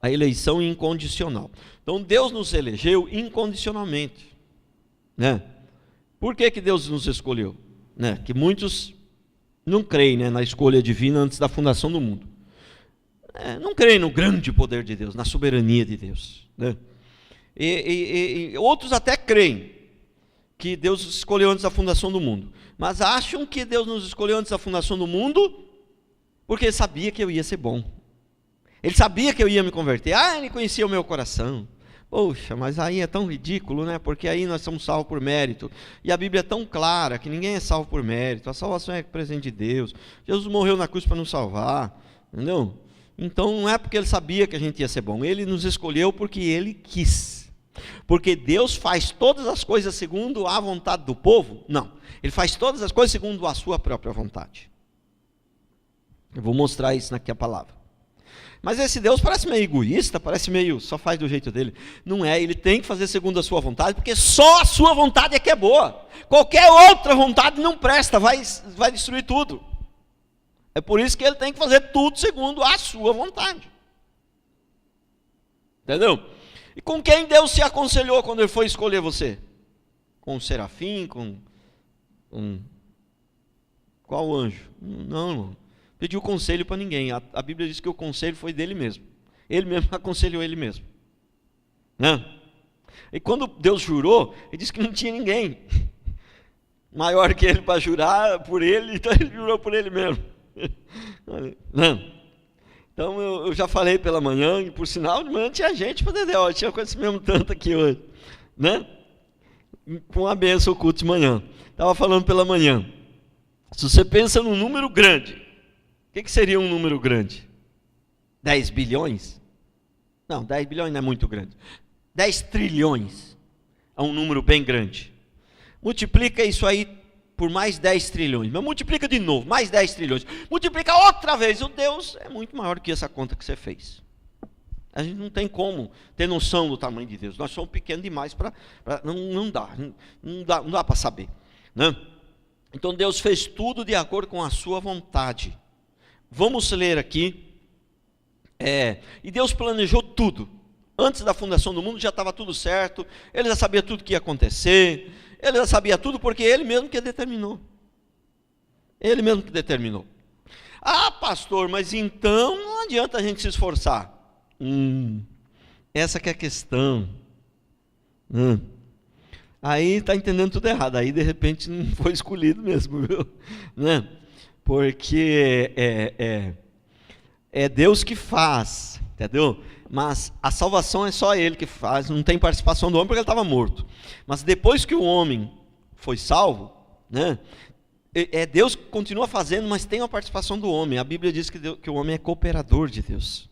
A eleição incondicional. Então Deus nos elegeu incondicionalmente, né? Por que Deus nos escolheu? Né? Que muitos não creem, né, na escolha divina antes da fundação do mundo. Não creem no grande poder de Deus, na soberania de Deus, né? E outros até creem que Deus escolheu antes da fundação do mundo, mas acham que Deus nos escolheu antes da fundação do mundo porque Ele sabia que eu ia ser bom. Ele sabia que eu ia me converter. Ele conhecia o meu coração. Poxa, mas aí é tão ridículo, né? Porque aí nós somos salvos por mérito. E a Bíblia é tão clara que ninguém é salvo por mérito. A salvação é presente de Deus. Jesus morreu na cruz para nos salvar, entendeu? Então não é porque Ele sabia que a gente ia ser bom. Ele nos escolheu porque Ele quis. Porque Deus faz todas as coisas segundo a vontade do povo? Não. Ele faz todas as coisas segundo a sua própria vontade. Eu vou mostrar isso aqui a palavra. Mas esse Deus parece meio egoísta, parece meio, só faz do jeito dele. Não é, Ele tem que fazer segundo a sua vontade, porque só a sua vontade é que é boa. Qualquer outra vontade não presta, vai destruir tudo. É por isso que Ele tem que fazer tudo segundo a sua vontade. Entendeu? E com quem Deus se aconselhou quando Ele foi escolher você? Com o serafim, com qual anjo? Não, irmão. Pediu conselho para ninguém. A Bíblia diz que o conselho foi dele mesmo. Ele mesmo aconselhou ele mesmo, né? E quando Deus jurou, Ele disse que não tinha ninguém maior que Ele para jurar por Ele, então Ele jurou por Ele mesmo. Não. Então eu já falei pela manhã, e por sinal de manhã tinha gente para Dedéu, tinha coisa mesmo tanto aqui hoje, né? Com a benção o culto de manhã. Estava falando pela manhã. Se você pensa num número grande, o que seria um número grande? 10 bilhões? Não, 10 bilhões não é muito grande. 10 trilhões é um número bem grande. Multiplica isso aí por mais 10 trilhões. Mas multiplica de novo, mais 10 trilhões. Multiplica outra vez. O Deus é muito maior que essa conta que você fez. A gente não tem como ter noção do tamanho de Deus. Nós somos pequenos demais para... Não dá para saber, né? Então Deus fez tudo de acordo com a sua vontade. Vamos ler aqui. E Deus planejou tudo. Antes da fundação do mundo já estava tudo certo. Ele já sabia tudo que ia acontecer. Ele já sabia tudo porque Ele mesmo que determinou. Ele mesmo que determinou. Pastor, mas então não adianta a gente se esforçar. Essa que é a questão. Aí está entendendo tudo errado. Aí de repente não foi escolhido mesmo, viu? Né? Porque é Deus que faz, entendeu? Mas a salvação é só Ele que faz, não tem participação do homem porque ele estava morto. Mas depois que o homem foi salvo, né, Deus que continua fazendo, mas tem a participação do homem. A Bíblia diz que o homem é cooperador de Deus,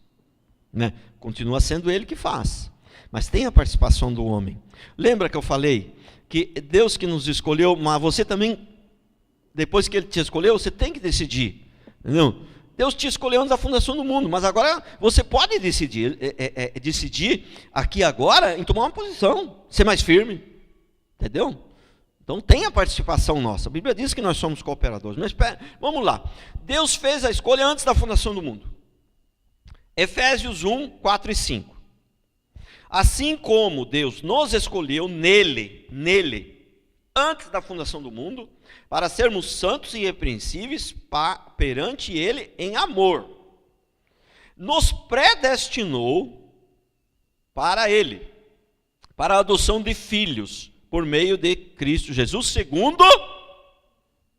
né? Continua sendo Ele que faz, mas tem a participação do homem. Lembra que eu falei que Deus que nos escolheu, mas você também, depois que Ele te escolheu, você tem que decidir, entendeu? Deus te escolheu antes da fundação do mundo, mas agora você pode decidir, decidir aqui agora em tomar uma posição, ser mais firme, entendeu? Então tem a participação nossa. A Bíblia diz que nós somos cooperadores, mas vamos lá. Deus fez a escolha antes da fundação do mundo. Efésios 1, 4 e 5. Assim como Deus nos escolheu nele, antes da fundação do mundo, para sermos santos e irrepreensíveis perante Ele em amor, nos predestinou para Ele, para a adoção de filhos, por meio de Cristo Jesus, segundo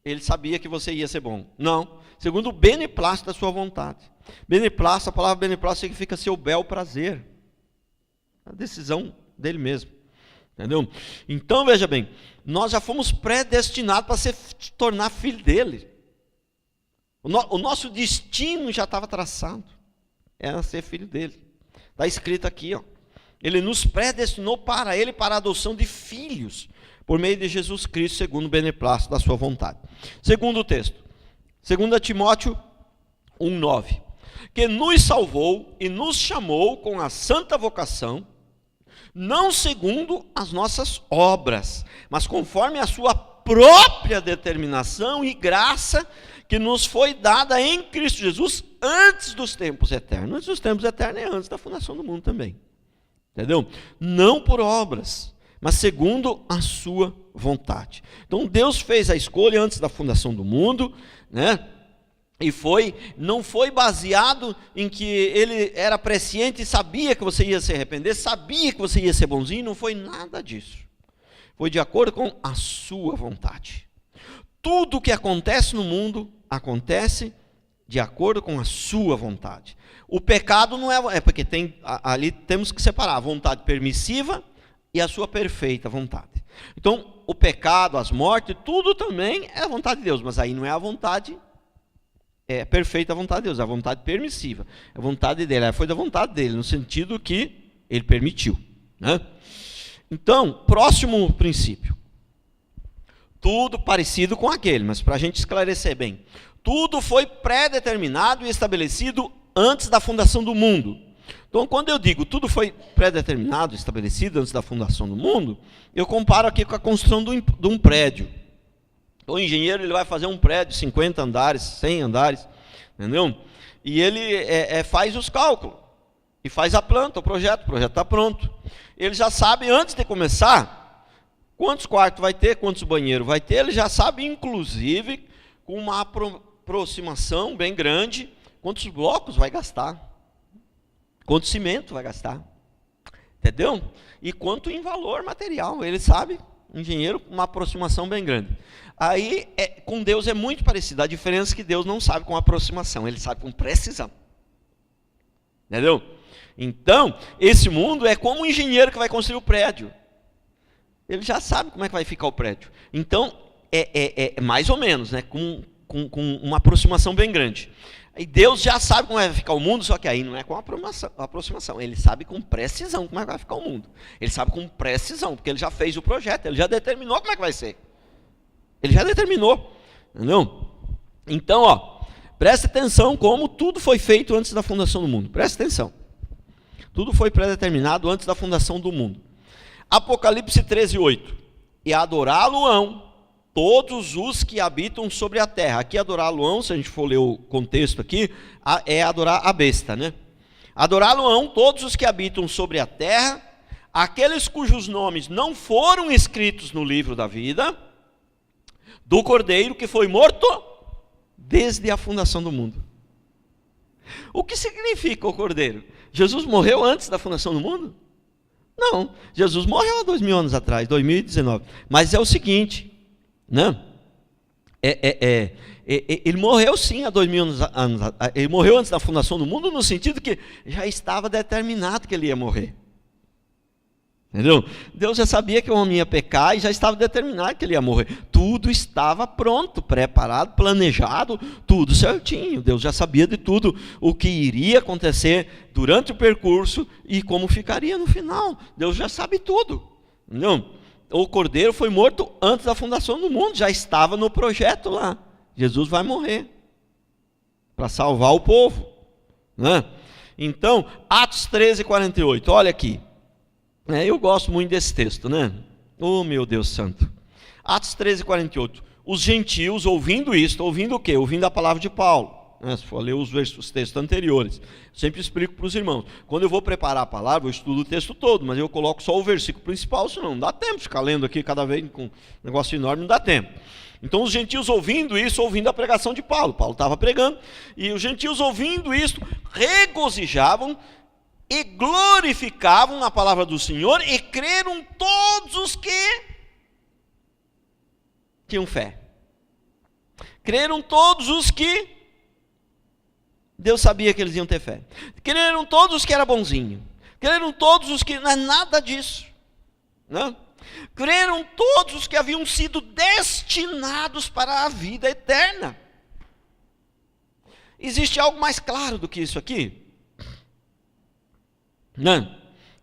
Ele sabia que você ia ser bom. Não, segundo o beneplácito da sua vontade. Beneplácito, a palavra beneplácito significa seu bel prazer. A decisão dele mesmo. Entendeu? Então veja bem, nós já fomos predestinados para se tornar filho dele. O nosso destino já estava traçado. Era ser filho dele. Está escrito aqui, ó. Ele nos predestinou para Ele, para a adoção de filhos, por meio de Jesus Cristo, segundo o beneplácito da sua vontade. Segundo o texto, 2 Timóteo 1,9, que nos salvou e nos chamou com a santa vocação, não segundo as nossas obras, mas conforme a sua própria determinação e graça, que nos foi dada em Cristo Jesus antes dos tempos eternos. Antes dos tempos eternos é antes da fundação do mundo também. Entendeu? Não por obras, mas segundo a sua vontade. Então Deus fez a escolha antes da fundação do mundo, né? E não foi baseado em que ele era presciente e sabia que você ia se arrepender, sabia que você ia ser bonzinho, não foi nada disso. Foi de acordo com a sua vontade. Tudo o que acontece no mundo, acontece de acordo com a sua vontade. O pecado não é porque ali temos que separar a vontade permissiva e a sua perfeita vontade. Então, o pecado, as mortes, tudo também é a vontade de Deus, mas aí não é a vontade perfeita a vontade de Deus, é a vontade permissiva. É a vontade dele, foi da vontade dele, no sentido que ele permitiu, né? Então, próximo princípio. Tudo parecido com aquele, mas para a gente esclarecer bem. Tudo foi pré-determinado e estabelecido antes da fundação do mundo. Então, quando eu digo tudo foi pré-determinado, estabelecido antes da fundação do mundo, eu comparo aqui com a construção de um prédio. O engenheiro ele vai fazer um prédio, 50 andares, 100 andares, entendeu? E ele faz os cálculos, e faz a planta, o projeto está pronto. Ele já sabe, antes de começar, quantos quartos vai ter, quantos banheiros vai ter, ele já sabe, inclusive, com uma aproximação bem grande, quantos blocos vai gastar, quanto cimento vai gastar, entendeu? E quanto em valor material, ele sabe, o engenheiro, com uma aproximação bem grande. Aí, com Deus é muito parecido, a diferença é que Deus não sabe com aproximação, ele sabe com precisão, entendeu? Então, esse mundo é como um engenheiro que vai construir o prédio. Ele já sabe como é que vai ficar o prédio. Então, mais ou menos, né? Com uma aproximação bem grande. E Deus já sabe como vai ficar o mundo, só que aí não é com aproximação. Ele sabe com precisão como é que vai ficar o mundo. Ele sabe com precisão, porque ele já fez o projeto, ele já determinou como é que vai ser. Ele já determinou. Entendeu? Então, presta atenção como tudo foi feito antes da fundação do mundo. Presta atenção. Tudo foi pré-determinado antes da fundação do mundo. Apocalipse 13:8. E adorá-lo-ão todos os que habitam sobre a terra. Aqui adorá-lo-ão, se a gente for ler o contexto aqui, é adorar a besta, né? Adorá-lo-ão todos os que habitam sobre a terra, aqueles cujos nomes não foram escritos no livro da vida, do Cordeiro que foi morto desde a fundação do mundo. O que significa o Cordeiro? Jesus morreu antes da fundação do mundo? Não, Jesus morreu há 2000 anos atrás, 2019. Mas é o seguinte, né? Ele morreu sim há 2000 anos. Ele morreu antes da fundação do mundo, no sentido que já estava determinado que ele ia morrer. Entendeu? Deus já sabia que o homem ia pecar e já estava determinado que ele ia morrer. Tudo estava pronto, preparado, planejado, tudo certinho. Deus já sabia de tudo o que iria acontecer durante o percurso e como ficaria no final. Deus já sabe tudo. Entendeu? O Cordeiro foi morto antes da fundação do mundo, já estava no projeto lá. Jesus vai morrer para salvar o povo, né? Então, Atos 13:48, olha aqui. Eu gosto muito desse texto, né? Oh, meu Deus santo. Atos 13:48. Os gentios, ouvindo isto, ouvindo o quê? Ouvindo a palavra de Paulo. Se for ler os textos anteriores. Eu sempre explico para os irmãos. Quando eu vou preparar a palavra, eu estudo o texto todo, mas eu coloco só o versículo principal, senão não dá tempo de ficar lendo aqui cada vez com um negócio enorme, não dá tempo. Então os gentios ouvindo isso, ouvindo a pregação de Paulo. Paulo estava pregando, e os gentios ouvindo isso, regozijavam e glorificavam a palavra do Senhor, e creram todos os que tinham fé. Creram todos os que Deus sabia que eles iam ter fé. Creram todos os que eram bonzinhos. Creram todos os que... Não é nada disso. Não? Creram todos os que haviam sido destinados para a vida eterna. Existe algo mais claro do que isso aqui? Não.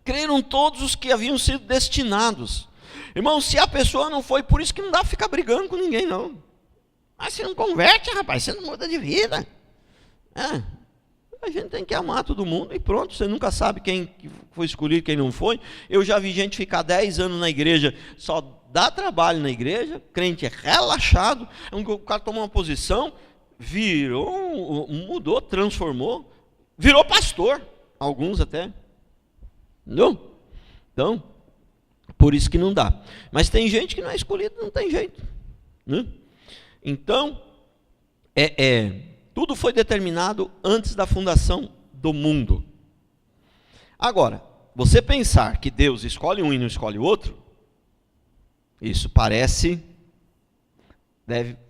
Creram todos os que haviam sido destinados. Irmão, se a pessoa não foi, por isso que não dá para ficar brigando com ninguém, não. Mas você não converte, rapaz, você não muda de vida. A gente tem que amar todo mundo e pronto, você nunca sabe quem foi escolhido, quem não foi. Eu já vi gente ficar 10 anos na igreja, só dá trabalho na igreja, crente é relaxado, o cara toma uma posição, virou, mudou, transformou, virou pastor, alguns até. Entendeu? Então, por isso que não dá. Mas tem gente que não é escolhida, não tem jeito. Né? Então, tudo foi determinado antes da fundação do mundo. Agora, você pensar que Deus escolhe um e não escolhe o outro, isso parece,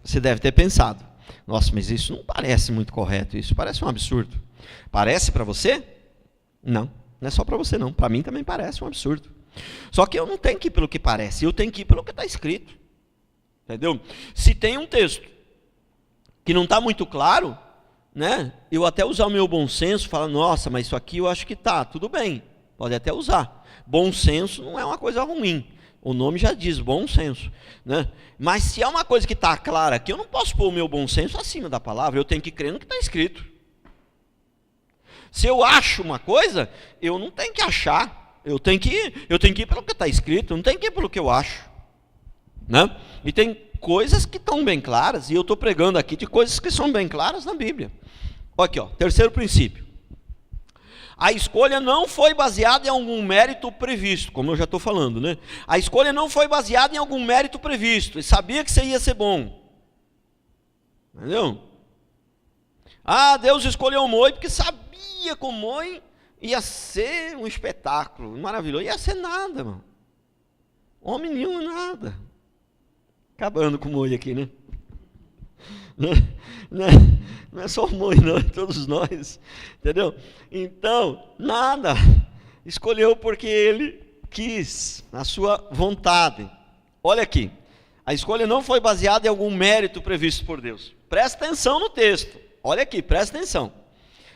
você deve ter pensado, nossa, mas isso não parece muito correto, isso parece um absurdo. Parece para você? Não, não é só para você não, para mim também parece um absurdo. Só que eu não tenho que ir pelo que parece, eu tenho que ir pelo que está escrito. Entendeu? Se tem um texto que não está muito claro, né, eu até usar o meu bom senso, falar, nossa, mas isso aqui eu acho que está, tudo bem, pode até usar. Bom senso não é uma coisa ruim, o nome já diz, bom senso. Né? Mas se é uma coisa que está clara aqui, eu não posso pôr o meu bom senso acima da palavra, eu tenho que crer no que está escrito. Se eu acho uma coisa, eu não tenho que achar, eu tenho que ir pelo que está escrito, eu não tenho que ir pelo que eu acho. Né? E tem coisas que estão bem claras, e eu estou pregando aqui de coisas que são bem claras na Bíblia. Aqui, ó, terceiro princípio. A escolha não foi baseada em algum mérito previsto, como eu já estou falando, né? A escolha não foi baseada em algum mérito previsto, ele sabia que você ia ser bom. Entendeu? Ah, Deus escolheu o Moi porque sabia que o Moi ia ser um espetáculo maravilhoso. Ia ser nada, mano. Homem nenhum, nada. Acabando com o Moi aqui, né? Não é só o Moi, não, é todos nós. Entendeu? Então, nada. Escolheu porque ele quis, na sua vontade. Olha aqui. A escolha não foi baseada em algum mérito previsto por Deus. Presta atenção no texto. Olha aqui, presta atenção.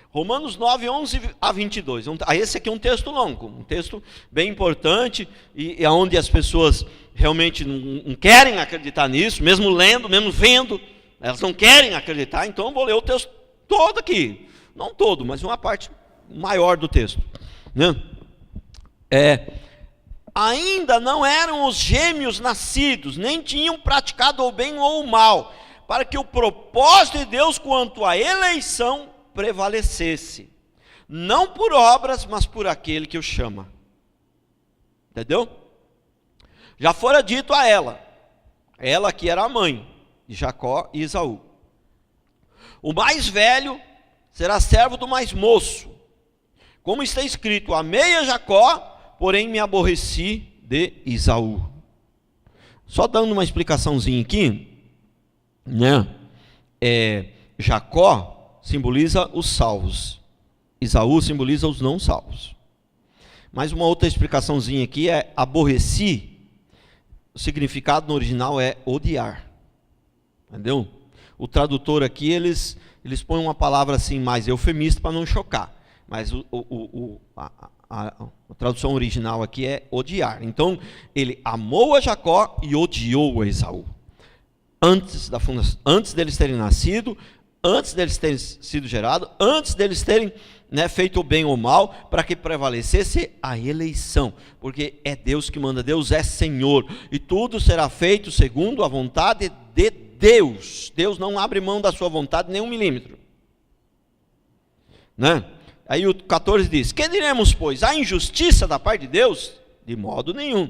Romanos 9, 11 a 22. Esse aqui é um texto longo, um texto bem importante, e onde as pessoas realmente não querem acreditar nisso, mesmo lendo, mesmo vendo, elas não querem acreditar, então eu vou ler o texto todo aqui. Não todo, mas uma parte maior do texto. Né? Ainda não eram os gêmeos nascidos, nem tinham praticado o bem ou o mal, para que o propósito de Deus quanto à eleição prevalecesse, não por obras, mas por aquele que o chama. Entendeu? Já fora dito a ela que era a mãe de Jacó e Esaú: o mais velho será servo do mais moço, como está escrito: amei a Jacó, porém me aborreci de Esaú. Só dando uma explicaçãozinha aqui, né? Jacó simboliza os salvos, Esaú simboliza os não salvos. Mas uma outra explicaçãozinha aqui é aborreci, o significado no original é odiar. Entendeu? O tradutor aqui, eles põem uma palavra assim mais eufemista para não chocar, mas a tradução original aqui é odiar. Então, ele amou a Jacó e odiou a Esaú. Antes deles terem nascido, antes deles terem sido gerados, antes deles terem, né, feito o bem ou o mal, para que prevalecesse a eleição, porque é Deus que manda, Deus é Senhor, e tudo será feito segundo a vontade de Deus. Deus não abre mão da sua vontade nem um milímetro. Né? Aí o 14 diz: que diremos, pois? Há injustiça da parte de Deus? De modo nenhum.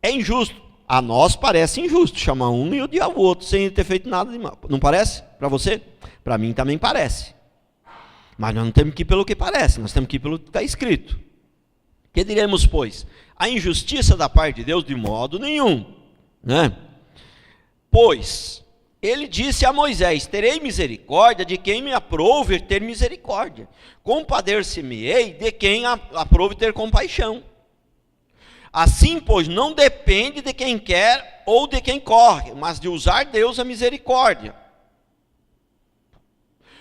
É injusto. A nós parece injusto chamar um e odiar o outro sem ter feito nada de mal. Não parece? Para você? Para mim também parece. Mas nós não temos que ir pelo que parece, nós temos que ir pelo que está escrito. Que diremos, pois? A injustiça da parte de Deus? De modo nenhum. Né? Pois ele disse a Moisés: terei misericórdia de quem me aprouve ter misericórdia, compadecer-me-ei de quem aprouve ter compaixão. Assim, pois, não depende de quem quer ou de quem corre, mas de usar Deus a misericórdia.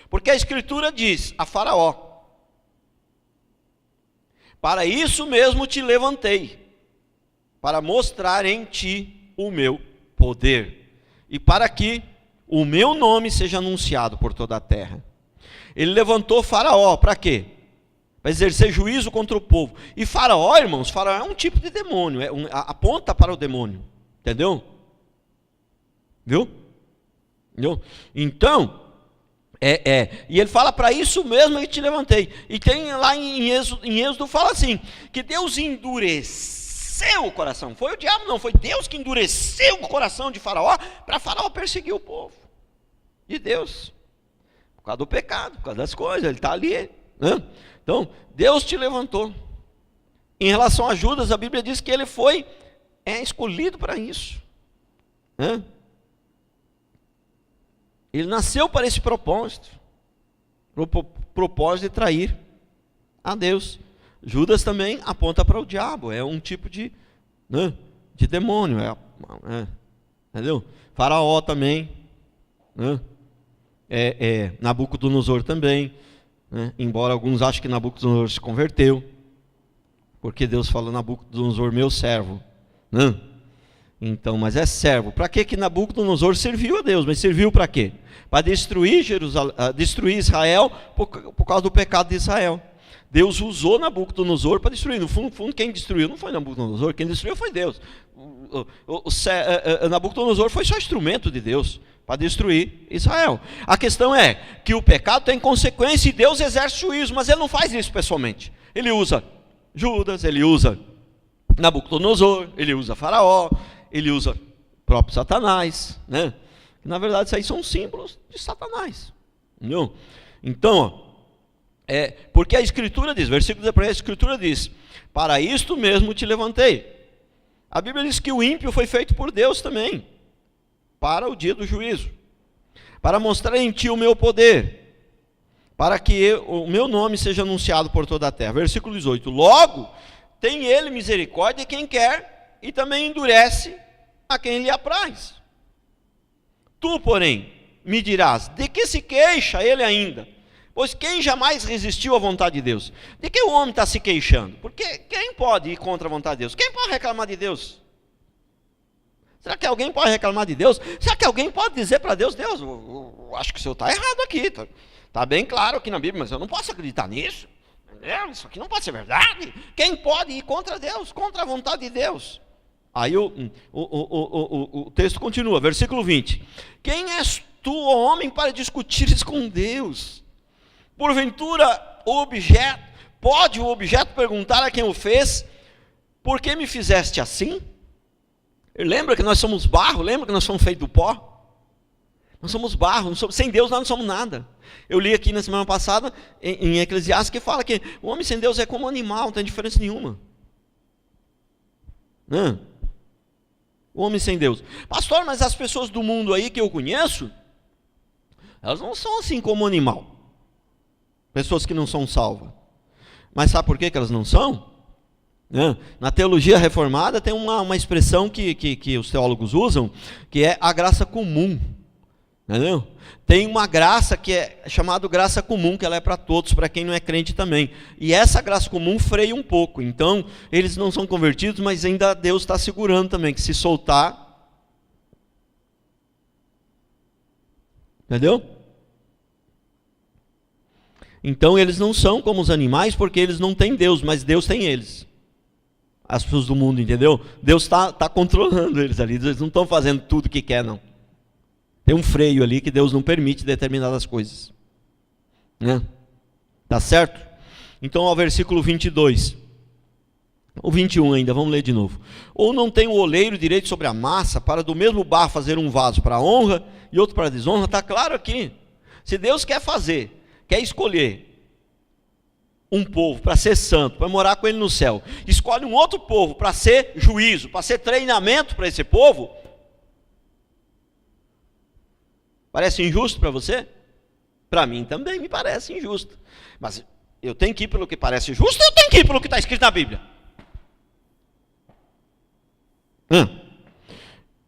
Porque a Escritura diz a Faraó: para isso mesmo te levantei, para mostrar em ti o meu poder, e para que o meu nome seja anunciado por toda a terra. Ele levantou Faraó, para quê? Para exercer juízo contra o povo. E Faraó, irmãos, Faraó é um tipo de demônio, aponta para o demônio, entendeu? Viu? Então, E ele fala, para isso mesmo eu te levantei. E tem lá em Êxodo fala assim, que Deus endureceu o coração. Foi o diabo, não, foi Deus que endureceu o coração de Faraó, para Faraó perseguir o povo de Deus, por causa do pecado, por causa das coisas, ele está ali, né? Então, Deus te levantou. Em relação a Judas, a Bíblia diz que ele foi escolhido para isso, né? Ele nasceu para esse propósito, o propósito de trair a Deus. Judas também aponta para o diabo, é um tipo de demônio, entendeu? Faraó também, né? Nabucodonosor também, né? Embora alguns achem que Nabucodonosor se converteu, porque Deus fala, Nabucodonosor, meu servo, né? Então, mas é servo. Para que Nabucodonosor serviu a Deus? Mas serviu para quê? Para destruir destruir Israel por causa do pecado de Israel. Deus usou Nabucodonosor para destruir. No fundo, quem destruiu não foi Nabucodonosor, quem destruiu foi Deus. Nabucodonosor foi só instrumento de Deus para destruir Israel. A questão é que o pecado tem consequência e Deus exerce juízo, mas ele não faz isso pessoalmente. Ele usa Judas, ele usa Nabucodonosor, ele usa Faraó, ele usa o próprio Satanás, né? Na verdade, isso aí são símbolos de Satanás, entendeu? Então, porque a Escritura diz, versículo depois, a Escritura diz, para isto mesmo te levantei. A Bíblia diz que o ímpio foi feito por Deus também, para o dia do juízo, para mostrar em ti o meu poder, para que o meu nome seja anunciado por toda a terra. Versículo 18, logo tem ele misericórdia de quem quer, e também endurece a quem lhe apraz. Tu, porém, me dirás, de que se queixa ele ainda? Pois quem jamais resistiu à vontade de Deus? De que o homem está se queixando? Porque quem pode ir contra a vontade de Deus? Quem pode reclamar de Deus? Será que alguém pode reclamar de Deus? Será que alguém pode dizer para Deus, Deus, eu acho que o senhor está errado aqui, está bem claro aqui na Bíblia, mas eu não posso acreditar nisso, isso aqui não pode ser verdade. Quem pode ir contra Deus, contra a vontade de Deus? Aí o texto continua, versículo 20. Quem és tu, ó homem, para discutires com Deus? Porventura, pode o objeto perguntar a quem o fez, por que me fizeste assim? Lembra que nós somos barro? Lembra que nós somos feitos do pó? Nós somos barro, sem Deus nós não somos nada. Eu li aqui na semana passada, em Eclesiastes, que fala que o homem sem Deus é como um animal, não tem diferença nenhuma. O homem sem Deus. Pastor, mas as pessoas do mundo aí que eu conheço, elas não são assim como um animal. Pessoas que não são salvas. Mas sabe por que elas não são? Na teologia reformada tem uma expressão que os teólogos usam, que é a graça comum. Entendeu? Tem uma graça que é chamada graça comum, que ela é para todos, para quem não é crente também. E essa graça comum freia um pouco. Então, eles não são convertidos, mas ainda Deus está segurando também, que se soltar... Entendeu? Então, eles não são como os animais, porque eles não têm Deus, mas Deus tem eles. As pessoas do mundo, entendeu? Deus está controlando eles ali, eles não estão fazendo tudo o que quer, não. Tem um freio ali que Deus não permite determinadas coisas. Tá certo? Então, ao versículo 22. O 21 ainda, vamos ler de novo. Ou não tem o oleiro direito sobre a massa, para do mesmo barro fazer um vaso para a honra e outro para a desonra? Está claro aqui. Se Deus quer escolher um povo para ser santo, para morar com ele no céu, escolhe um outro povo para ser juízo, para ser treinamento para esse povo, parece injusto para você? Para mim também me parece injusto. Mas eu tenho que ir pelo que parece justo, eu tenho que ir pelo que está escrito na Bíblia.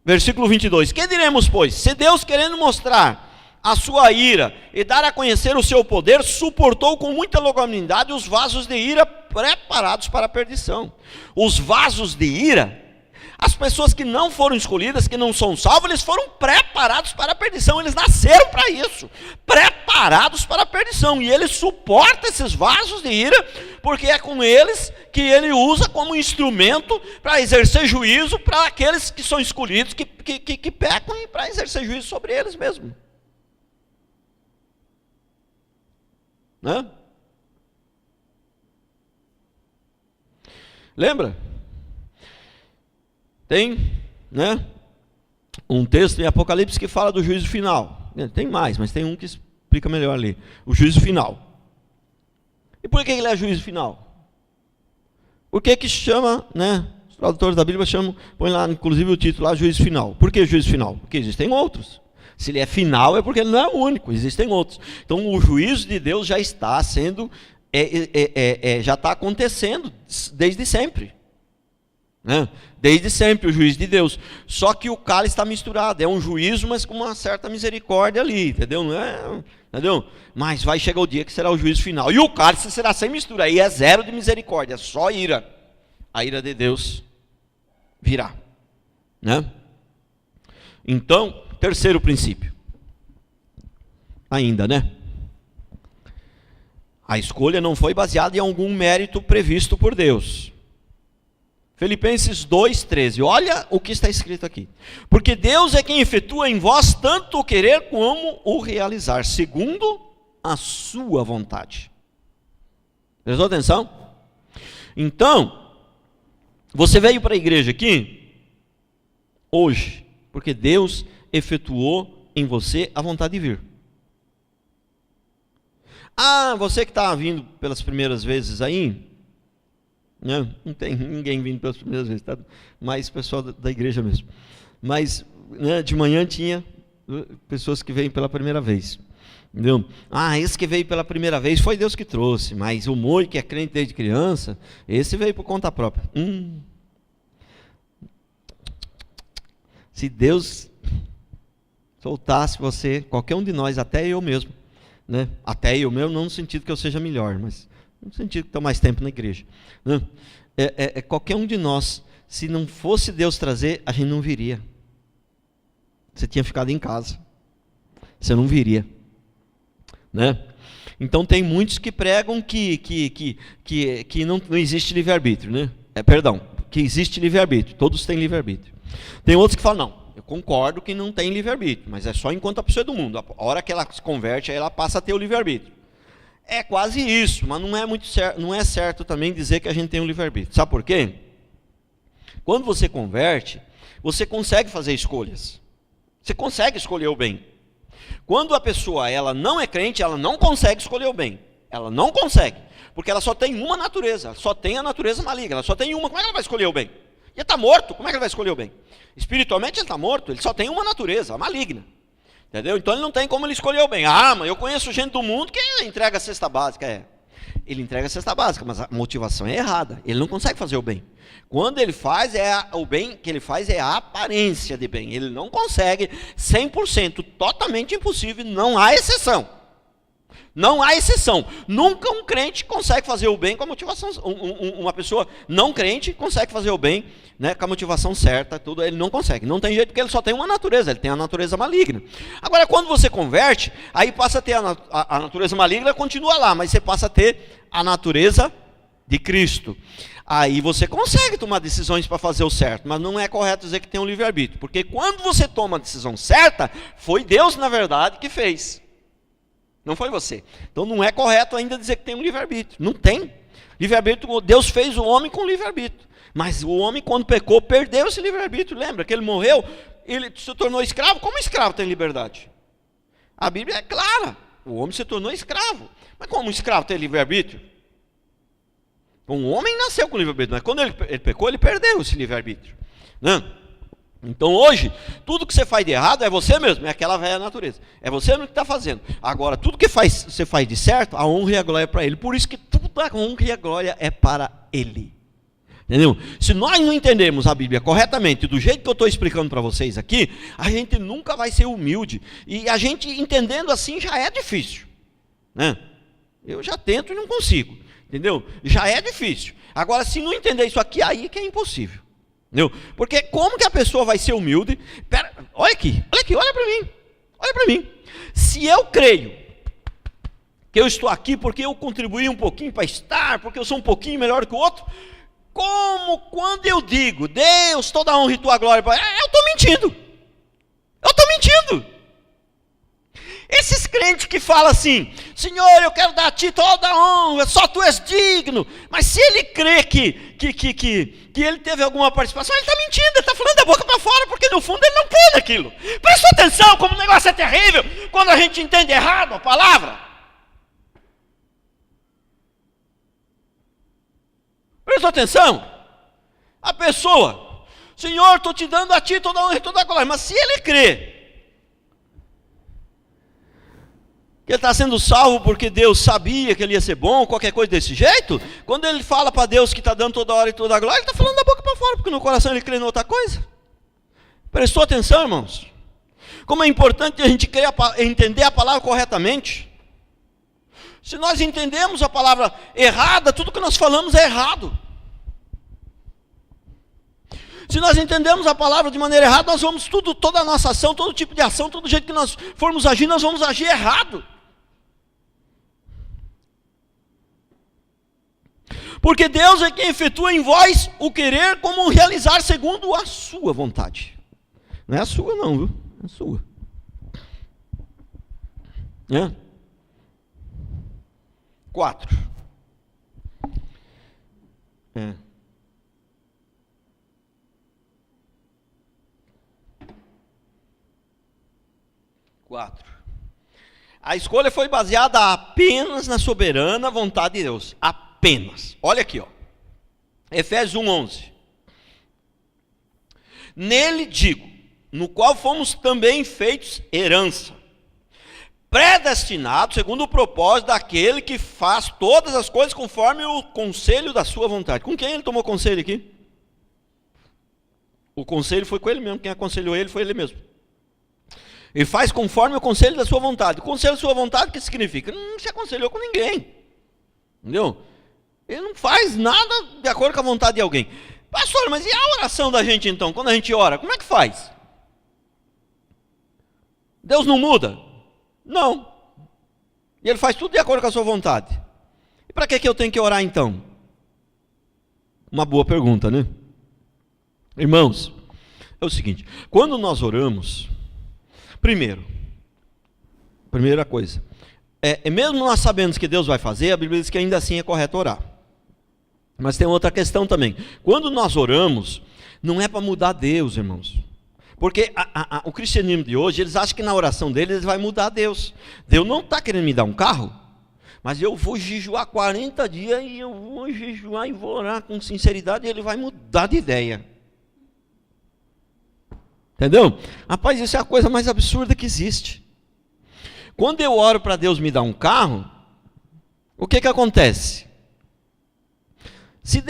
Versículo 22. Que diremos, pois? Se Deus, querendo mostrar a sua ira e dar a conhecer o seu poder, suportou com muita longanimidade os vasos de ira preparados para a perdição. Os vasos de ira, as pessoas que não foram escolhidas, que não são salvas, eles foram preparados para a perdição, eles nasceram para isso, preparados para a perdição, e ele suporta esses vasos de ira, porque é com eles que ele usa como instrumento para exercer juízo para aqueles que são escolhidos, que pecam, e para exercer juízo sobre eles mesmos. né? Lembra? Tem, né, um texto em Apocalipse que fala do juízo final. Tem mais, mas tem um que explica melhor ali. O juízo final. E por que ele é juízo final? Por que chama, né? Os tradutores da Bíblia chamam, põe lá, inclusive o título lá, juízo final. Por que juízo final? Porque existem outros. Se ele é final é porque ele não é o único, existem outros. Então o juízo de Deus já está sendo, já está acontecendo desde sempre. Né? Desde sempre o juízo de Deus. Só que o cálice está misturado. É um juízo, mas com uma certa misericórdia ali, entendeu? Não é, entendeu? Mas vai chegar o dia que será o juízo final. E o cálice será sem mistura. Aí é zero de misericórdia, é só ira. A ira de Deus virá. Né? Então, terceiro princípio. Ainda, né? A escolha não foi baseada em algum mérito previsto por Deus. Filipenses 2,13. Olha o que está escrito aqui. Porque Deus é quem efetua em vós tanto o querer como o realizar, segundo a sua vontade. Prestou atenção? Então, você veio para a igreja aqui hoje, porque Deus efetuou em você a vontade de vir. Ah, você que está vindo pelas primeiras vezes aí, né? Não tem ninguém vindo pelas primeiras vezes, tá? Mais pessoal da igreja mesmo. Mas, né, de manhã tinha pessoas que veem pela primeira vez. Entendeu? Ah, esse que veio pela primeira vez foi Deus que trouxe, mas o Moi, que é crente desde criança, esse veio por conta própria. Se Deus soltasse você, qualquer um de nós, até eu mesmo, né? Até eu mesmo, não no sentido que eu seja melhor, mas no sentido que estou mais tempo na igreja, né? Qualquer um de nós, se não fosse Deus trazer, a gente não viria. Você tinha ficado em casa, você não viria, né? Então tem muitos que pregam que não existe livre-arbítrio, né? Perdão, que existe livre-arbítrio, todos têm livre-arbítrio. Tem outros que falam, não, eu concordo que não tem livre-arbítrio, mas é só enquanto a pessoa é do mundo. A hora que ela se converte, aí ela passa a ter o livre-arbítrio. É quase isso, mas não é muito certo, não é certo também dizer que a gente tem um livre-arbítrio. Sabe por quê? Quando você converte, você consegue fazer escolhas. Você consegue escolher o bem. Quando a pessoa ela não é crente, ela não consegue escolher o bem. Ela não consegue, porque ela só tem uma natureza, só tem a natureza maligna, ela só tem uma. Como é que ela vai escolher o bem? Ele está morto, como é que ele vai escolher o bem? Espiritualmente ele está morto, ele só tem uma natureza, a maligna. Entendeu? Então ele não tem como ele escolher o bem. Ah, mas eu conheço gente do mundo que entrega a cesta básica. Ele entrega a cesta básica, mas a motivação é errada. Ele não consegue fazer o bem. Quando ele faz, o bem que ele faz é a aparência de bem. Ele não consegue 100%, totalmente impossível, não há exceção. Não há exceção. Nunca um crente consegue fazer o bem com a motivação. Uma pessoa não crente consegue fazer o bem, né, com a motivação certa. Tudo, ele não consegue. Não tem jeito, porque ele só tem uma natureza. Ele tem a natureza maligna. Agora, quando você converte, aí passa a ter a natureza maligna, continua lá, mas você passa a ter a natureza de Cristo. Aí você consegue tomar decisões para fazer o certo, mas não é correto dizer que tem um livre-arbítrio, porque quando você toma a decisão certa, foi Deus, na verdade, que fez. Não foi você. Então não é correto ainda dizer que tem um livre-arbítrio. Não tem. Livre-arbítrio, Deus fez o homem com livre-arbítrio. Mas o homem, quando pecou, perdeu esse livre-arbítrio. Lembra que ele morreu, ele se tornou escravo. Como escravo tem liberdade? A Bíblia é clara. O homem se tornou escravo. Mas como um escravo tem livre-arbítrio? Um homem nasceu com livre-arbítrio, mas quando ele pecou, ele perdeu esse livre-arbítrio. Né? Então hoje, tudo que você faz de errado é você mesmo, é aquela velha natureza. É você mesmo que está fazendo. Agora, tudo que você faz de certo, a honra e a glória é para Ele. Por isso que tudo a honra e a glória é para Ele. Entendeu? Se nós não entendermos a Bíblia corretamente, do jeito que eu estou explicando para vocês aqui, a gente nunca vai ser humilde. E a gente entendendo assim já é difícil. Né? Eu já tento e não consigo. Entendeu? Já é difícil. Agora, se não entender isso aqui, aí que é impossível. Entendeu? Porque como que a pessoa vai ser humilde? Olha aqui, olha para mim. Se eu creio que eu estou aqui porque eu contribuí um pouquinho para estar, porque eu sou um pouquinho melhor que o outro, como quando eu digo, Deus, toda a honra e tua glória, eu estou mentindo. Esses crentes que falam assim: Senhor, eu quero dar a ti toda a honra, só tu és digno. Mas se ele crê que ele teve alguma participação, ele está mentindo, ele está falando da boca para fora, porque no fundo ele não crê naquilo. Presta atenção como o negócio é terrível quando a gente entende errado a palavra. Presta atenção. A pessoa: Senhor, estou te dando a ti toda a honra e toda a glória. Mas se ele crê que ele está sendo salvo porque Deus sabia que ele ia ser bom, qualquer coisa desse jeito, quando ele fala para Deus que está dando toda a hora e toda a glória, ele está falando da boca para fora, porque no coração ele crê em outra coisa. Prestou atenção, irmãos? Como é importante a gente entender a palavra corretamente. Se nós entendemos a palavra errada, tudo que nós falamos é errado. Se nós entendemos a palavra de maneira errada, nós vamos toda a nossa ação, todo tipo de ação, todo jeito que nós formos agir, nós vamos agir errado. Porque Deus é quem efetua em vós o querer como o realizar segundo a sua vontade. Não é a sua não, viu? É a sua. É? 4. 4. A escolha foi baseada apenas na soberana vontade de Deus. Apenas. Olha aqui, ó. Efésios 1:11. Nele digo, no qual fomos também feitos herança, predestinados segundo o propósito daquele que faz todas as coisas conforme o conselho da sua vontade. Com quem ele tomou conselho aqui? O conselho foi com ele mesmo. Quem aconselhou ele foi ele mesmo. Ele faz conforme o conselho da sua vontade. O conselho da sua vontade, o que significa? Não se aconselhou com ninguém. Entendeu? Ele não faz nada de acordo com a vontade de alguém. Pastor, mas e a oração da gente então? Quando a gente ora, como é que faz? Deus não muda? Não. E ele faz tudo de acordo com a sua vontade. E para que eu tenho que orar então? Uma boa pergunta, né? Irmãos, é o seguinte: quando nós oramos, primeira coisa, mesmo nós sabendo que Deus vai fazer, a Bíblia diz que ainda assim é correto orar. Mas tem outra questão também. Quando nós oramos, não é para mudar Deus, irmãos. Porque o cristianismo de hoje, eles acham que na oração deles vai mudar Deus. Deus não está querendo me dar um carro, mas eu vou jejuar 40 dias e eu vou jejuar e vou orar com sinceridade e ele vai mudar de ideia. Entendeu? Rapaz, isso é a coisa mais absurda que existe. Quando eu oro para Deus me dar um carro, o que acontece? Se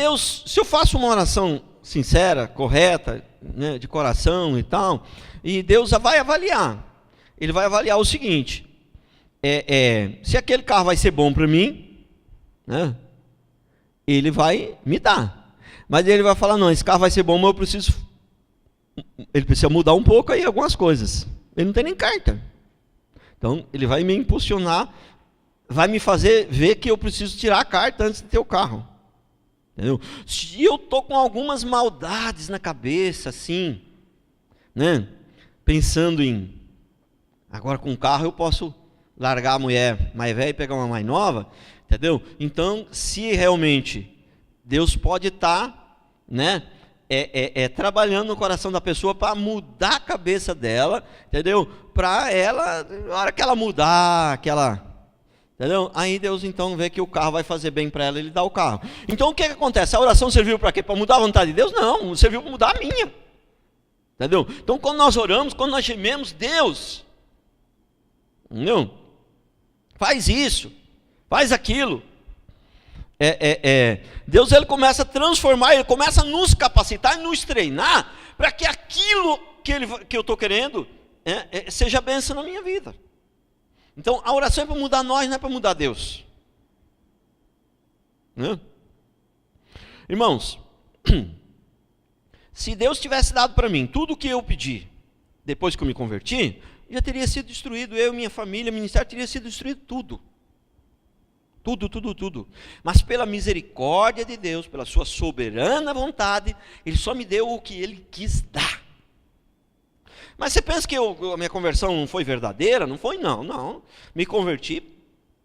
eu faço uma oração sincera, correta, né, de coração e tal, e Deus vai avaliar. Ele vai avaliar o seguinte: se aquele carro vai ser bom para mim, né, ele vai me dar. Mas ele vai falar: não, esse carro vai ser bom, mas ele precisa mudar um pouco aí algumas coisas. Ele não tem nem carta. Então, ele vai me impulsionar, vai me fazer ver que eu preciso tirar a carta antes de ter o carro. Entendeu? Se eu estou com algumas maldades na cabeça, assim, né, pensando em, agora com o carro eu posso largar a mulher mais velha e pegar uma mais nova, entendeu? Então, se realmente Deus pode estar, né, trabalhando no coração da pessoa para mudar a cabeça dela, entendeu? Para ela, na hora que ela mudar, entendeu? Aí Deus então vê que o carro vai fazer bem para ela, ele dá o carro. Então o que acontece? A oração serviu para quê? Para mudar a vontade de Deus? Não, serviu para mudar a minha. Entendeu? Então quando nós oramos, quando nós gememos, Deus, entendeu? Faz isso, faz aquilo. Deus, ele começa a transformar, ele começa a nos capacitar e nos treinar para que aquilo que eu estou querendo seja bênção na minha vida. Então a oração é para mudar nós, não é para mudar Deus, né? Irmãos, se Deus tivesse dado para mim tudo o que eu pedi depois que eu me converti, já teria sido destruído, eu, minha família, ministério, teria sido destruído tudo. Tudo. Mas pela misericórdia de Deus, pela sua soberana vontade, Ele só me deu o que Ele quis dar. Mas você pensa que a minha conversão não foi verdadeira? Não foi, não, não. Me converti,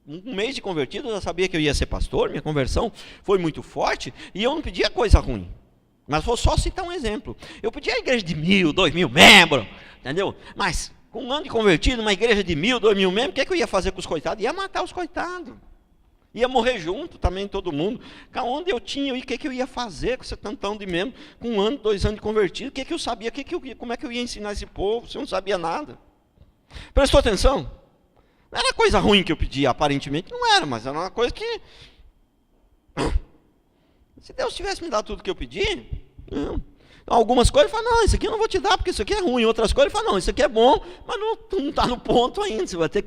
um mês de convertido, eu já sabia que eu ia ser pastor, minha conversão foi muito forte, e eu não pedia coisa ruim. Mas vou só citar um exemplo. Eu pedia a igreja de 1.000, 2.000 membros, entendeu? Mas, com um ano de convertido, uma igreja de 1.000, 2.000 membros, o que eu ia fazer com os coitados? Ia matar os coitados. Ia morrer junto também, todo mundo. Onde eu tinha, o que eu ia fazer com esse tantão de membro, com 1 ano, 2 anos de convertido? O que eu sabia? Como é que eu ia ensinar esse povo, se eu não sabia nada? Prestou atenção? Não era coisa ruim que eu pedia, aparentemente não era, mas era uma coisa que... Se Deus tivesse me dado tudo que eu pedi, não. Algumas coisas ele fala, não, isso aqui eu não vou te dar, porque isso aqui é ruim. Outras coisas ele fala, não, isso aqui é bom, mas não está no ponto ainda. Você vai ter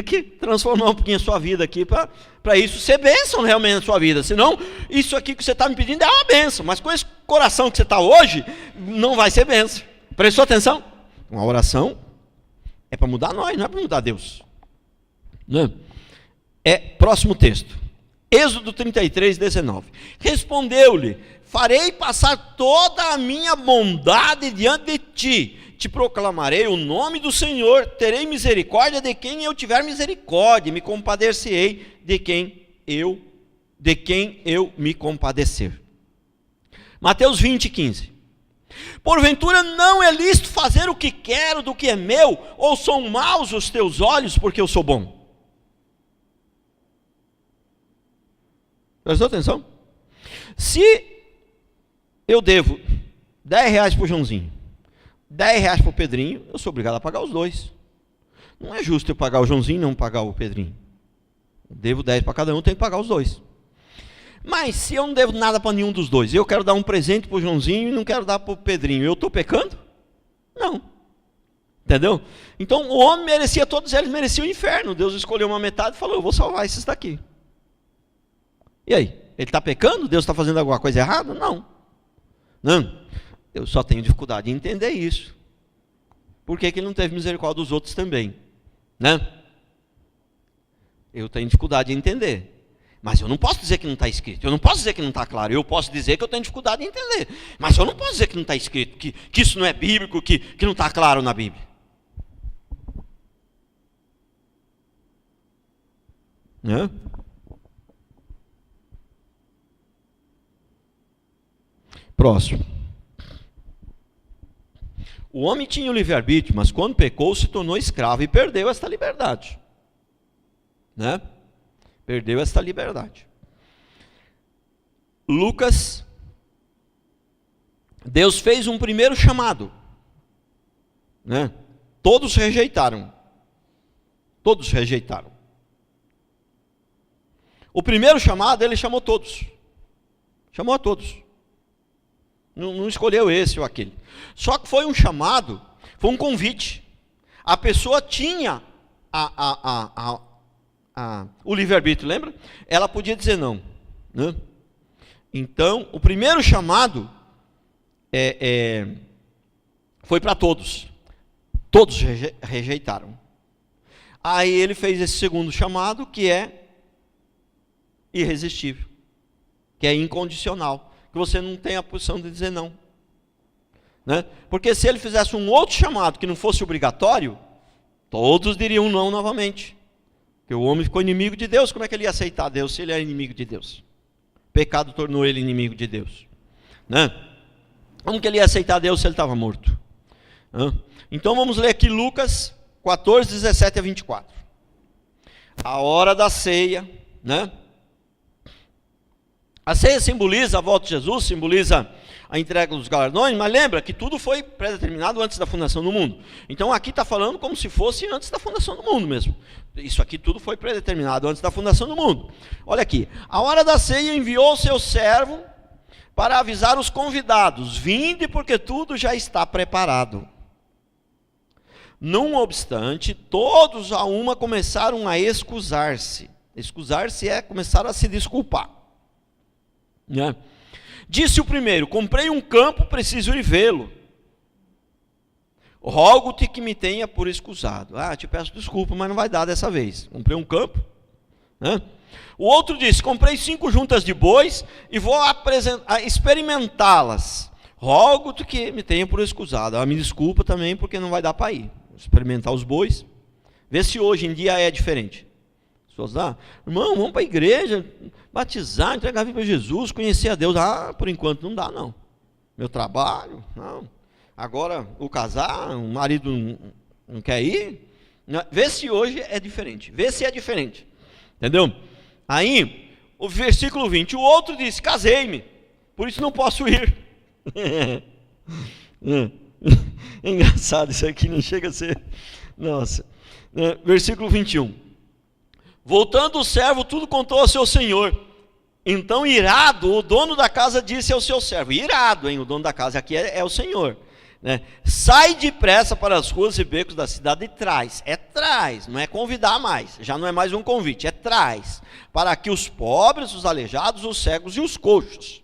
que transformar um pouquinho a sua vida aqui para isso ser bênção realmente na sua vida. Senão, isso aqui que você está me pedindo é uma bênção, mas com esse coração que você está hoje, não vai ser bênção. Prestou atenção? Uma oração é para mudar nós, não é para mudar Deus. Não é? Próximo texto. Êxodo 33, 19. Respondeu-lhe, farei passar toda a minha bondade diante de ti, te proclamarei o nome do Senhor, terei misericórdia de quem eu tiver misericórdia, me compadecerei de quem eu me compadecer. Mateus 20, 15. Porventura não é lícito fazer o que quero do que é meu, ou são maus os teus olhos porque eu sou bom? Prestou atenção? Se eu devo 10 reais para o Joãozinho, 10 reais para o Pedrinho, eu sou obrigado a pagar os dois. Não é justo eu pagar o Joãozinho e não pagar o Pedrinho. Eu devo 10 para cada um, eu tenho que pagar os dois. Mas se eu não devo nada para nenhum dos dois, eu quero dar um presente para o Joãozinho e não quero dar para o Pedrinho, eu estou pecando? Não. Entendeu? Então o homem merecia, todos eles mereciam o inferno. Deus escolheu uma metade e falou, eu vou salvar esses daqui. E aí? Ele está pecando? Deus está fazendo alguma coisa errada? Não. Não. Eu só tenho dificuldade em entender isso. Por que ele não teve misericórdia dos outros também? Né? Eu tenho dificuldade em entender. Mas eu não posso dizer que não está escrito. Eu não posso dizer que não está claro. Eu posso dizer que eu tenho dificuldade em entender. Mas eu não posso dizer que não está escrito, que isso não é bíblico, que não está claro na Bíblia. Né? Próximo. O homem tinha o livre-arbítrio, mas quando pecou se tornou escravo e perdeu esta liberdade. Né? Perdeu esta liberdade. Lucas, Deus fez um primeiro chamado. Né? Todos rejeitaram. Todos rejeitaram. O primeiro chamado, ele chamou todos. Chamou a todos. Não escolheu esse ou aquele. Só que foi um chamado, foi um convite. A pessoa tinha o livre-arbítrio, lembra? Ela podia dizer não. Né? Então, o primeiro chamado foi para todos. Todos rejeitaram. Aí ele fez esse segundo chamado, que é irresistível, que é incondicional. Que você não tem a posição de dizer não. Né? Porque se ele fizesse um outro chamado que não fosse obrigatório, todos diriam não novamente. Porque o homem ficou inimigo de Deus, como é que ele ia aceitar Deus se ele é inimigo de Deus? O pecado tornou ele inimigo de Deus. Né? Como que ele ia aceitar Deus se ele estava morto? Então vamos ler aqui Lucas 14, 17 a 24. A hora da ceia, né? A ceia simboliza a volta de Jesus, simboliza a entrega dos galardões, mas lembra que tudo foi predeterminado antes da fundação do mundo. Então aqui está falando como se fosse antes da fundação do mundo mesmo. Isso aqui tudo foi predeterminado antes da fundação do mundo. Olha aqui, a hora da ceia enviou o seu servo para avisar os convidados, vinde porque tudo já está preparado. Não obstante, todos a uma começaram a excusar-se. Excusar-se é começar a se desculpar. Né? Disse o primeiro, comprei um campo, preciso ir vê-lo. Rogo-te que me tenha por excusado. Te peço desculpa, mas não vai dar dessa vez. Comprei um campo. Né? O outro disse, comprei 5 juntas de bois e vou experimentá-las. rogo-te que me tenha por escusado. Me desculpa também, porque não vai dar para ir. Experimentar os bois. Vê se hoje em dia é diferente. As pessoas irmão, vamos para a igreja, batizar, entregar a vida para Jesus, conhecer a Deus. Por enquanto não dá, não. Meu trabalho, não. Agora, o casar, o marido não quer ir. Vê se hoje é diferente. Vê se é diferente. Entendeu? Aí, o versículo 20. O outro disse, casei-me, por isso não posso ir. É engraçado isso aqui, não chega a ser... Nossa. Versículo 21. Voltando o servo, tudo contou ao seu senhor. Então, irado, o dono da casa disse ao seu servo, irado, hein? O dono da casa aqui é o senhor, né? Sai depressa para as ruas e becos da cidade e traz, não é convidar mais, já não é mais um convite, traz, para que os pobres, os aleijados, os cegos e os coxos.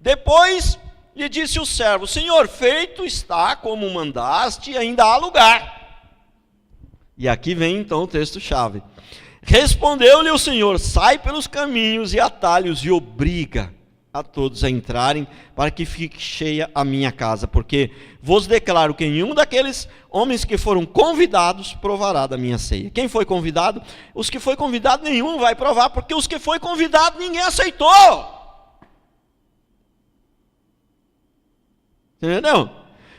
Depois lhe disse o servo, Senhor, feito está como mandaste, e ainda há lugar. E aqui vem então o texto-chave. Respondeu-lhe o Senhor, sai pelos caminhos e atalhos e obriga a todos a entrarem, para que fique cheia a minha casa, porque vos declaro que nenhum daqueles homens que foram convidados provará da minha ceia. Quem foi convidado? Os que foi convidado nenhum vai provar, porque os que foi convidado ninguém aceitou. Entendeu?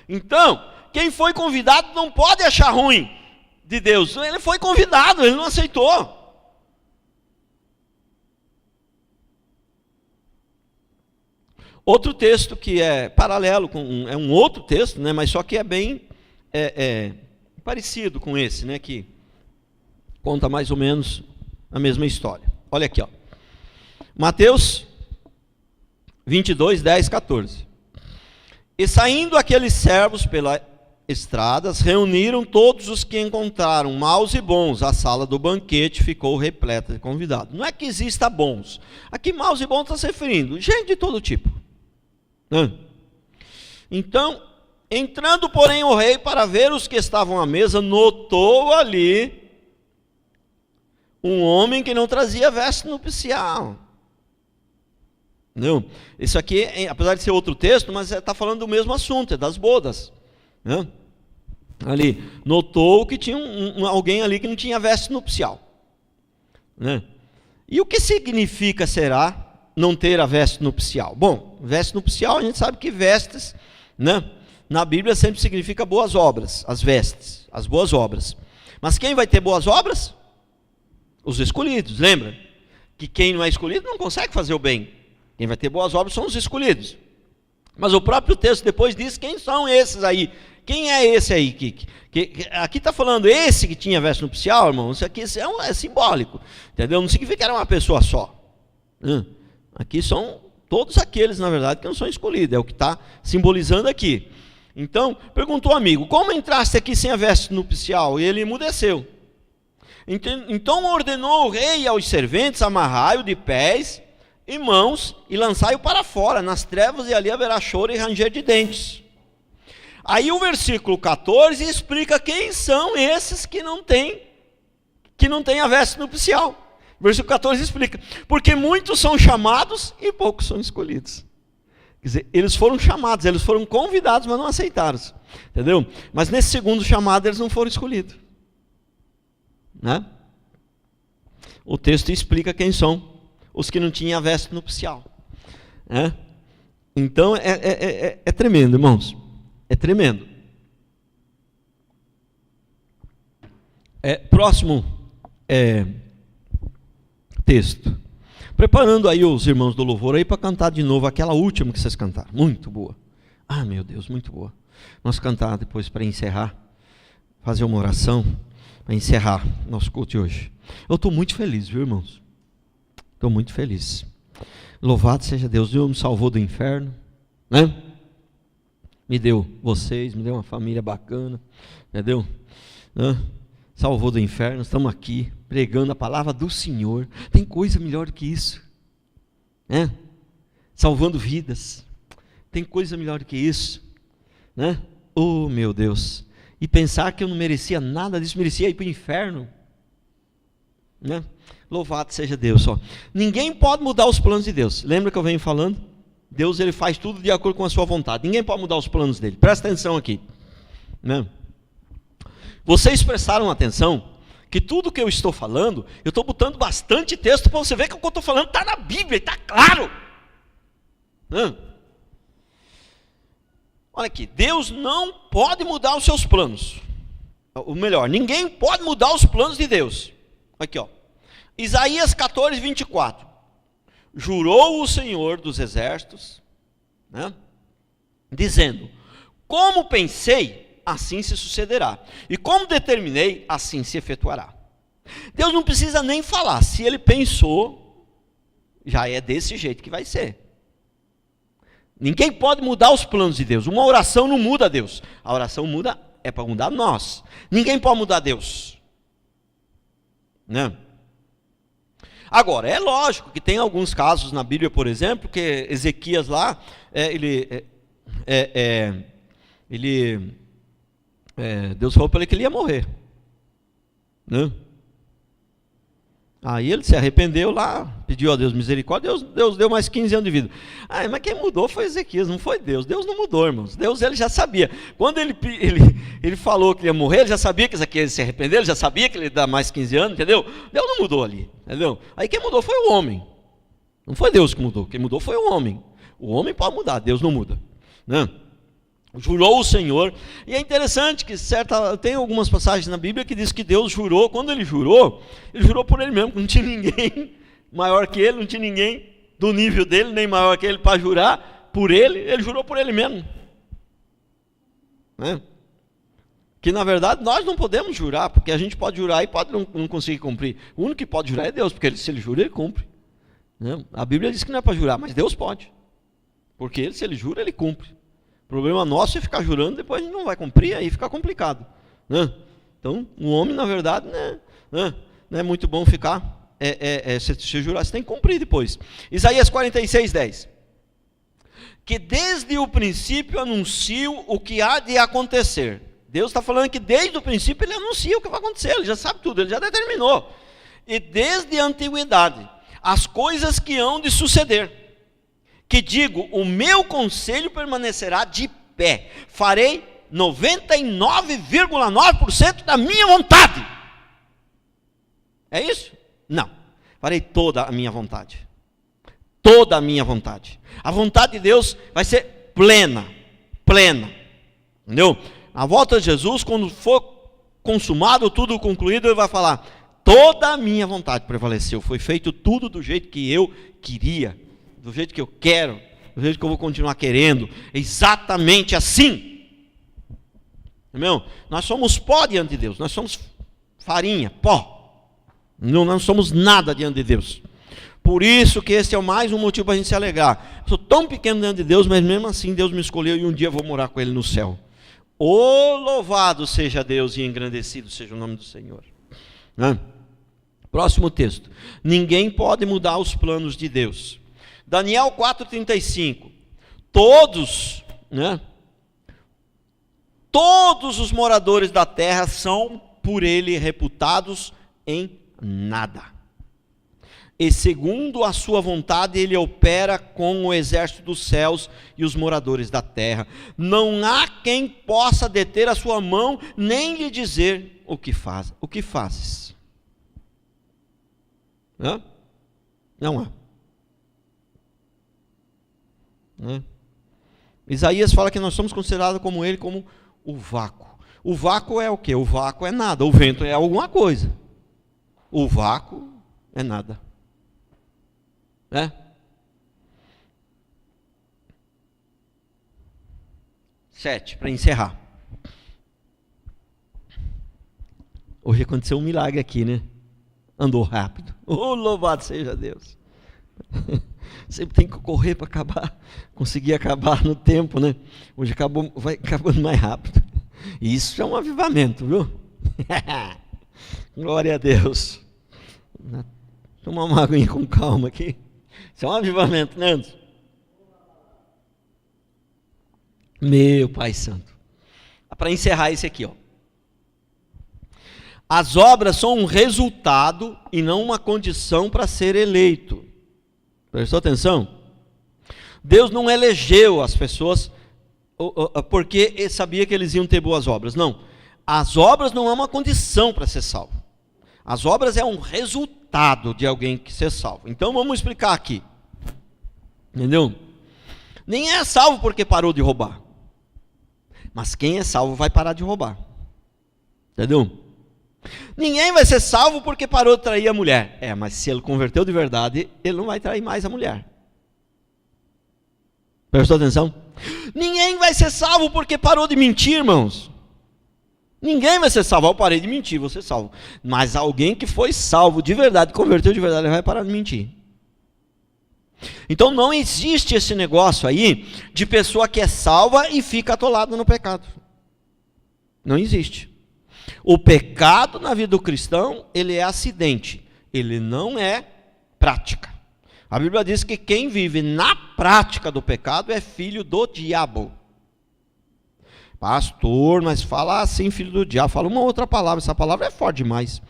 Então, quem foi convidado não pode achar ruim de Deus. Ele foi convidado, ele não aceitou. Outro texto que é paralelo, é um outro texto, né, mas só que é bem parecido com esse, né, que conta mais ou menos a mesma história. Olha aqui, ó. Mateus 22, 10, 14. E saindo aqueles servos pelas estradas, reuniram todos os que encontraram, maus e bons. A sala do banquete ficou repleta de convidados. Não é que exista bons. Aqui maus e bons está se referindo, gente de todo tipo. Então, entrando porém o rei para ver os que estavam à mesa, notou ali um homem que não trazia veste nupcial. Não. Isso aqui, apesar de ser outro texto, mas está falando do mesmo assunto, é das bodas. Não? Ali, notou que tinha alguém ali que não tinha veste nupcial. Né? E o que significa, será, não ter a veste nupcial? Bom, veste nupcial, a gente sabe que vestes, né, na Bíblia sempre significa boas obras, as vestes, as boas obras. Mas quem vai ter boas obras? Os escolhidos, lembra? Que quem não é escolhido não consegue fazer o bem. Quem vai ter boas obras são os escolhidos. Mas o próprio texto depois diz quem são esses aí. Quem é esse aí? Aqui está falando esse que tinha veste nupcial, irmão. Isso aqui é simbólico, entendeu? Não significa que era uma pessoa só. Aqui são todos aqueles, na verdade, que não são escolhidos. É o que está simbolizando aqui. Então, perguntou o amigo, como entraste aqui sem a veste nupcial? E ele emudeceu. Então ordenou o rei aos serventes, amarrai-o de pés e mãos e lançai-o para fora, nas trevas, e ali haverá choro e ranger de dentes. Aí o versículo 14 explica quem são esses que não têm a veste nupcial. O versículo 14 explica, porque muitos são chamados e poucos são escolhidos. Quer dizer, eles foram chamados, eles foram convidados, mas não aceitaram. Entendeu? Mas nesse segundo chamado eles não foram escolhidos. Né? O texto explica quem são os que não tinham a veste nupcial. Né? Então é tremendo, irmãos. É tremendo. Próximo texto. Preparando aí os irmãos do louvor aí para cantar de novo aquela última que vocês cantaram. Muito boa. Ah, meu Deus, muito boa. Nós cantar depois para encerrar, fazer uma oração para encerrar nosso culto de hoje. Eu estou muito feliz, viu, irmãos? Estou muito feliz. Louvado seja Deus. Deus me salvou do inferno, né? Me deu vocês, me deu uma família bacana, entendeu? Salvou do inferno, estamos aqui pregando a palavra do Senhor. Tem coisa melhor do que isso, né? Salvando vidas. Tem coisa melhor do que isso, né? Oh, meu Deus! E pensar que eu não merecia nada disso, merecia ir para o inferno, né? Louvado seja Deus. Ninguém pode mudar os planos de Deus. Lembra que eu venho falando? Deus, ele faz tudo de acordo com a sua vontade. Ninguém pode mudar os planos dele. Presta atenção aqui, né? Vocês prestaram atenção que tudo que eu estou falando, eu estou botando bastante texto para você ver que o que eu estou falando está na Bíblia, está claro, né? Olha aqui, Deus não pode mudar os seus planos. Ou melhor, ninguém pode mudar os planos de Deus. Aqui, ó, Isaías 14, 24. Jurou o Senhor dos exércitos, né, dizendo: como pensei, assim se sucederá, e como determinei, assim se efetuará. Deus não precisa nem falar, se ele pensou, já é desse jeito que vai ser. Ninguém pode mudar os planos de Deus. Uma oração não muda Deus. A oração muda, é para mudar nós. Ninguém pode mudar Deus, né? Agora, é lógico que tem alguns casos na Bíblia, por exemplo, que Ezequias lá, Deus falou para ele que ele ia morrer, né? Aí ele se arrependeu lá, pediu a Deus misericórdia, Deus deu mais 15 anos de vida. Mas quem mudou foi Ezequias, não foi Deus. Deus não mudou, irmãos. Deus, ele já sabia. Quando ele falou que ia morrer, ele já sabia que Ezequias ia se arrepender, ele já sabia que ele ia dar mais 15 anos, entendeu? Deus não mudou ali, entendeu? Aí quem mudou foi o homem. Não foi Deus que mudou, quem mudou foi o homem. O homem pode mudar, Deus não muda, né? Jurou o Senhor, e é interessante que tem algumas passagens na Bíblia que diz que Deus jurou. Quando ele jurou por ele mesmo, não tinha ninguém maior que ele, não tinha ninguém do nível dele, nem maior que ele para jurar por ele jurou por ele mesmo, né? Que na verdade nós não podemos jurar, porque a gente pode jurar e pode não conseguir cumprir. O único que pode jurar é Deus, porque se ele jura, ele cumpre, né? A Bíblia diz que não é para jurar, mas Deus pode, porque se ele jura, ele cumpre. O problema nosso é ficar jurando, depois a gente não vai cumprir, aí fica complicado, né? Então, o homem, na verdade, não é muito bom ficar, se jurar, você tem que cumprir depois. Isaías 46, 10. Que desde o princípio anuncio o que há de acontecer. Deus está falando que desde o princípio ele anuncia o que vai acontecer, ele já sabe tudo, ele já determinou. E desde a antiguidade, as coisas que hão de suceder. Que digo, o meu conselho permanecerá de pé, farei 99,9% da minha vontade. É isso? Não, farei toda a minha vontade. Toda a minha vontade. A vontade de Deus vai ser plena, entendeu? Na volta de Jesus, quando for consumado, tudo concluído, ele vai falar: toda a minha vontade prevaleceu, foi feito tudo do jeito que eu queria, do jeito que eu quero, do jeito que eu vou continuar querendo, exatamente assim. Irmão, nós somos pó diante de Deus, nós somos farinha, pó, não somos nada diante de Deus. Por isso que esse é mais um motivo para a gente se alegrar. Eu sou tão pequeno diante de Deus, mas mesmo assim Deus me escolheu e um dia vou morar com Ele no céu. Oh, louvado seja Deus e engrandecido seja o nome do Senhor, né? Próximo texto. Ninguém pode mudar os planos de Deus. Daniel 4,35, todos os moradores da terra são por ele reputados em nada. E segundo a sua vontade ele opera com o exército dos céus e os moradores da terra. Não há quem possa deter a sua mão, nem lhe dizer o que faz. O que fazes? Não há. Isaías fala que nós somos considerados como ele, como o vácuo. O vácuo é o quê? O vácuo é nada. O vento é alguma coisa. O vácuo é nada. 7, para encerrar. Hoje aconteceu um milagre aqui, né? Andou rápido. Oh, louvado seja Deus. Sempre tem que correr para conseguir acabar no tempo, né? Hoje vai acabando mais rápido. E isso é um avivamento, viu? Glória a Deus. Tomar uma aguinha com calma aqui. Isso é um avivamento, né, Anderson? Meu Pai Santo. Para encerrar esse aqui, ó. As obras são um resultado e não uma condição para ser eleito. Prestou atenção? Deus não elegeu as pessoas porque sabia que eles iam ter boas obras. Não. As obras não é uma condição para ser salvo. As obras é um resultado de alguém que ser salvo. Então vamos explicar aqui. Entendeu? Nem é salvo porque parou de roubar. Mas quem é salvo vai parar de roubar. Entendeu? Ninguém vai ser salvo porque parou de trair a mulher. Mas se ele converteu de verdade, ele não vai trair mais a mulher. Prestou atenção? Ninguém vai ser salvo porque parou de mentir, irmãos. Ninguém vai ser salvo. Eu parei de mentir, vou ser salvo. Mas alguém que foi salvo de verdade, converteu de verdade, ele vai parar de mentir. Então não existe esse negócio aí de pessoa que é salva e fica atolada no pecado. Não existe. O pecado na vida do cristão, ele é acidente. Ele não é prática. A Bíblia diz que quem vive na prática do pecado é filho do diabo. Pastor, mas fala assim, filho do diabo, fala uma outra palavra, essa palavra é forte demais.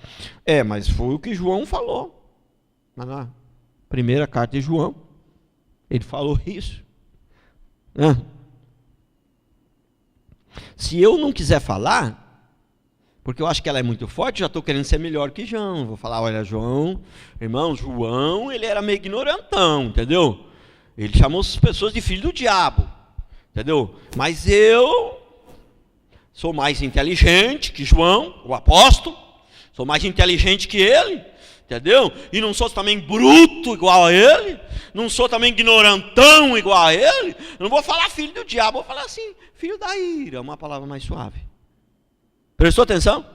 Mas foi o que João falou. Na primeira carta de João, ele falou isso. Se eu não quiser falar, porque eu acho que ela é muito forte, já estou querendo ser melhor que João. Vou falar, olha, João, irmão, João, ele era meio ignorantão, entendeu? Ele chamou as pessoas de filho do diabo, entendeu? Mas eu sou mais inteligente que João, o apóstolo, sou mais inteligente que ele, entendeu? E não sou também bruto igual a ele, não sou também ignorantão igual a ele, não vou falar filho do diabo, vou falar assim, filho da ira, uma palavra mais suave. Prestou atenção?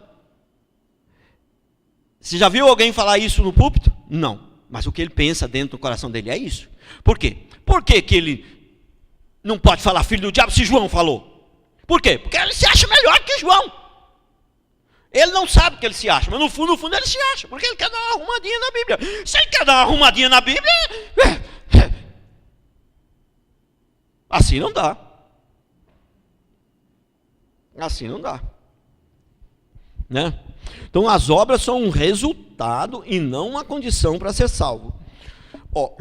Você já viu alguém falar isso no púlpito? Não. Mas o que ele pensa dentro do coração dele é isso. Por quê? Por que que ele não pode falar filho do diabo se João falou? Por quê? Porque ele se acha melhor que João. Ele não sabe que ele se acha, mas no fundo ele se acha. Porque ele quer dar uma arrumadinha na Bíblia. Se ele quer dar uma arrumadinha na Bíblia, assim não dá. Assim não dá. Né? Então as obras são um resultado e não uma condição para ser salvo.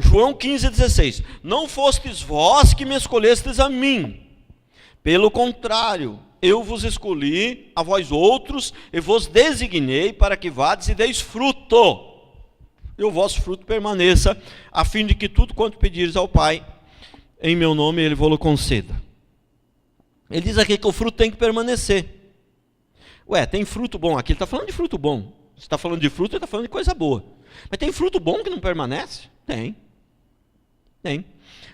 João 15,16: não fostes vós que me escolhestes a mim, pelo contrário, eu vos escolhi a vós outros e vos designei para que vades e deis fruto, e o vosso fruto permaneça, a fim de que tudo quanto pedires ao Pai em meu nome ele vos conceda. Ele diz aqui que o fruto tem que permanecer. Tem fruto bom aqui, ele está falando de fruto bom. Se está falando de fruto, ele está falando de coisa boa. Mas tem fruto bom que não permanece? Tem.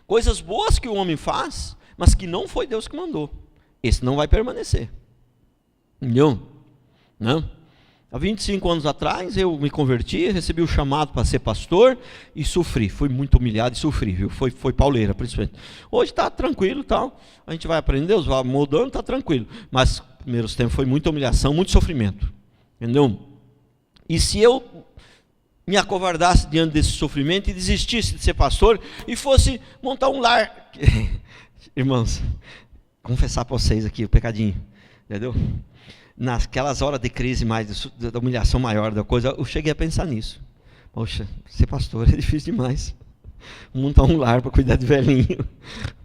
Coisas boas que o homem faz, mas que não foi Deus que mandou. Esse não vai permanecer. Entendeu? Não? Há 25 anos atrás, eu me converti, recebi o chamado para ser pastor e sofri. Fui muito humilhado e sofri, viu? Foi pauleira, principalmente. Hoje está tranquilo e tal. A gente vai aprender, Deus vai mudando, está tranquilo. Mas primeiros tempos foi muita humilhação, muito sofrimento. Entendeu? E se eu me acovardasse diante desse sofrimento e desistisse de ser pastor e fosse montar um lar. Irmãos, confessar para vocês aqui o pecadinho. Entendeu? Naquelas horas de crise mais, da humilhação maior da coisa, eu cheguei a pensar nisso. Poxa, ser pastor é difícil demais. Montar um lar para cuidar de velhinho.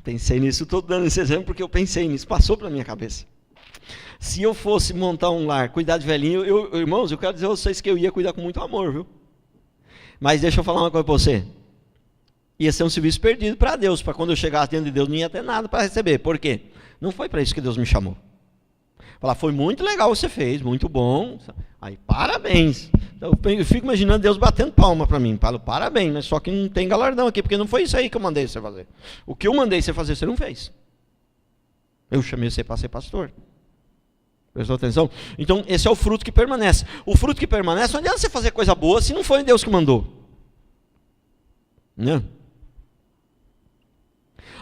Pensei nisso, estou dando esse exemplo porque eu pensei nisso, passou pela minha cabeça. Se eu fosse montar um lar, cuidar de velhinho, irmãos, eu quero dizer a vocês que eu ia cuidar com muito amor, viu? Mas deixa eu falar uma coisa para você. Ia ser um serviço perdido para Deus, para quando eu chegasse diante de Deus não ia ter nada para receber. Por quê? Não foi para isso que Deus me chamou. Falar, foi muito legal você fez, muito bom. Aí, parabéns. Então, eu fico imaginando Deus batendo palma para mim. Falo, parabéns, mas só que não tem galardão aqui, porque não foi isso aí que eu mandei você fazer. O que eu mandei você fazer, você não fez. Eu chamei você para ser pastor. Prestou atenção? Então, esse é o fruto que permanece. O fruto que permanece, não adianta você fazer coisa boa se não foi Deus que mandou. Né?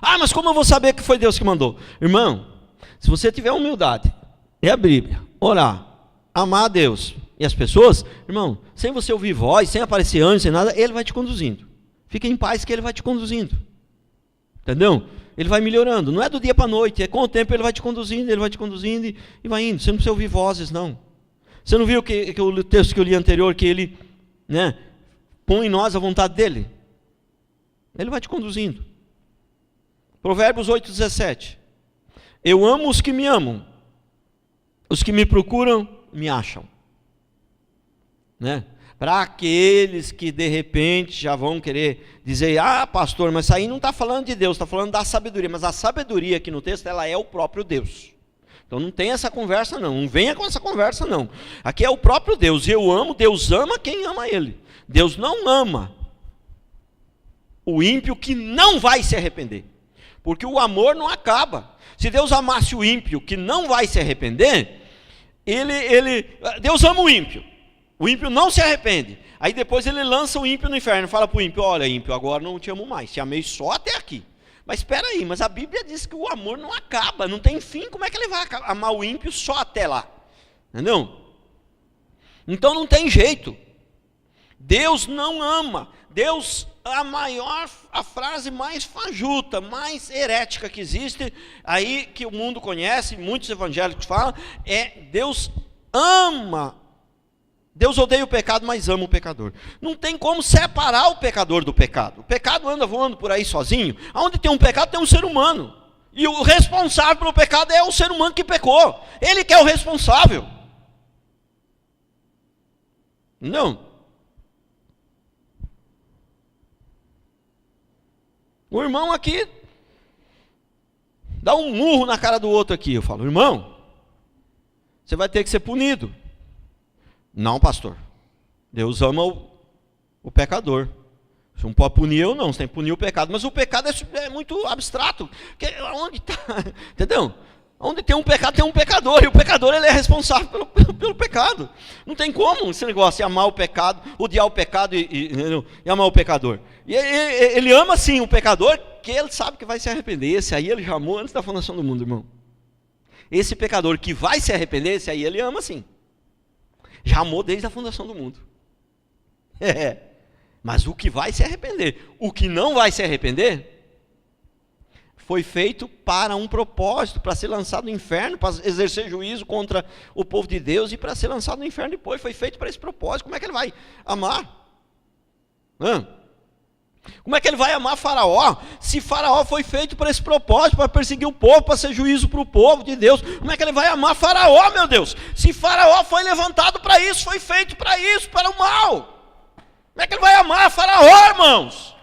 Mas como eu vou saber que foi Deus que mandou? Irmão, se você tiver humildade, ler a Bíblia, orar, amar a Deus e as pessoas, irmão, sem você ouvir voz, sem aparecer anjo, sem nada, Ele vai te conduzindo. Fica em paz que Ele vai te conduzindo. Entendeu? Ele vai melhorando. Não é do dia para a noite, é com o tempo Ele vai te conduzindo e vai indo. Você não precisa ouvir vozes, não. Você não viu que o texto que eu li anterior, que Ele põe em nós a vontade dEle? Ele vai te conduzindo. Provérbios 8,17. Eu amo os que me amam, os que me procuram, me acham. Né? Para aqueles que de repente já vão querer dizer, pastor, mas isso aí não está falando de Deus, está falando da sabedoria. Mas a sabedoria aqui no texto, ela é o próprio Deus. Então não tem essa conversa não, não venha com essa conversa não. Aqui é o próprio Deus, eu amo, Deus ama quem ama Ele. Deus não ama o ímpio que não vai se arrepender. Porque o amor não acaba. Se Deus amasse o ímpio que não vai se arrepender, Deus ama o ímpio não se arrepende. Aí depois ele lança o ímpio no inferno, fala para o ímpio, olha ímpio, agora não te amo mais, te amei só até aqui. Mas espera aí, mas a Bíblia diz que o amor não acaba, não tem fim, como é que ele vai amar o ímpio só até lá? Entendeu? Então não tem jeito. Deus não ama. Deus, a frase mais fajuta, mais herética que existe, aí que o mundo conhece, muitos evangélicos falam, é Deus ama. Deus odeia o pecado, mas ama o pecador. Não tem como separar o pecador do pecado. O pecado anda voando por aí sozinho. Onde tem um pecado, tem um ser humano. E o responsável pelo pecado é o ser humano que pecou. Ele que é o responsável. Não. O irmão aqui dá um murro na cara do outro aqui. Eu falo, irmão, você vai ter que ser punido. Não, pastor. Deus ama o pecador. Você não pode punir eu, não. Você tem que punir o pecado. Mas o pecado é muito abstrato. Onde está? Entendeu? Onde tem um pecado, tem um pecador. E o pecador, ele é responsável pelo pecado. Não tem como esse negócio de amar o pecado, odiar o pecado e amar o pecador. E ele ama sim o pecador, que ele sabe que vai se arrepender. Esse aí ele já amou antes da fundação do mundo, irmão. Esse pecador que vai se arrepender, esse aí ele ama sim. Já amou desde a fundação do mundo. Mas o que vai se arrepender, o que não vai se arrepender, foi feito para um propósito, para ser lançado no inferno, para exercer juízo contra o povo de Deus e para ser lançado no inferno depois. Foi feito para esse propósito. Como é que ele vai amar? Como é que ele vai amar Faraó? Se Faraó foi feito para esse propósito, para perseguir o povo, para ser juízo para o povo de Deus, como é que ele vai amar Faraó, meu Deus? Se Faraó foi levantado para isso, foi feito para isso, para o mal. Como é que ele vai amar Faraó, irmãos?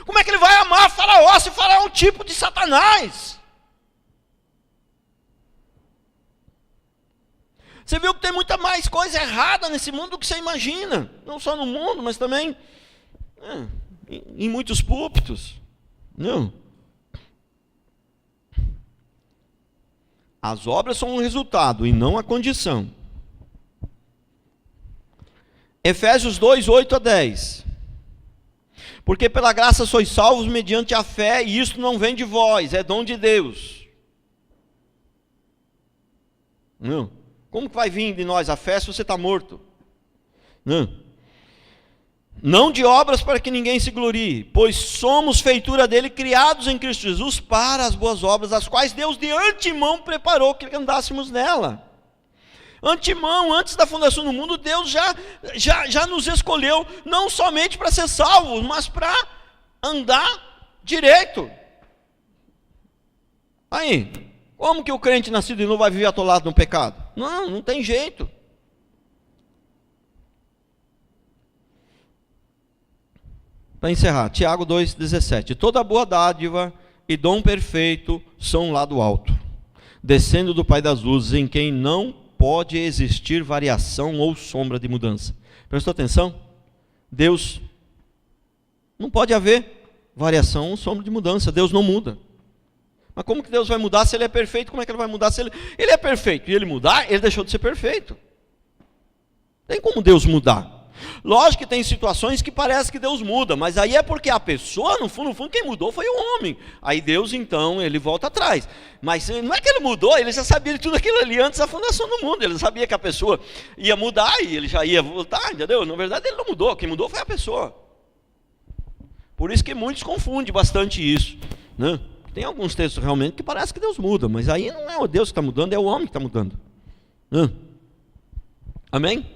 Como é que ele vai amar Faraó, se Faraó é um tipo de Satanás? Você viu que tem muita mais coisa errada nesse mundo do que você imagina. Não só no mundo, mas também em muitos púlpitos. Não. As obras são um resultado e não a condição. Efésios 2, 8 a 10. Porque pela graça sois salvos mediante a fé, e isso não vem de vós, é dom de Deus. Não. Como que vai vir de nós a fé se você está morto? Não de obras para que ninguém se glorie, pois somos feitura dele, criados em Cristo Jesus para as boas obras, as quais Deus de antemão preparou que andássemos nela. Antemão, antes da fundação do mundo, Deus já nos escolheu, não somente para ser salvos, mas para andar direito. Aí, como que o crente nascido de novo vai viver atolado no pecado? Não tem jeito. Para encerrar, Tiago 2,17. Toda boa dádiva e dom perfeito são lá do alto, descendo do Pai das luzes, em quem não pode existir variação ou sombra de mudança. Prestou atenção? Deus, não pode haver variação ou sombra de mudança. Deus não muda. Mas como que Deus vai mudar se Ele é perfeito? Como é que Ele vai mudar se Ele é perfeito? E Ele mudar, Ele deixou de ser perfeito. Tem como Deus mudar? Lógico que tem situações que parece que Deus muda, mas aí é porque a pessoa, no fundo, quem mudou foi o homem. Aí Deus, então, Ele volta atrás. Mas não é que Ele mudou, Ele já sabia de tudo aquilo ali antes da fundação do mundo. Ele sabia que a pessoa ia mudar e Ele já ia voltar, entendeu? Na verdade, Ele não mudou, quem mudou foi a pessoa. Por isso que muitos confundem bastante isso, né? Tem alguns textos realmente que parece que Deus muda, mas aí não é o Deus que está mudando, é o homem que está mudando. Amém?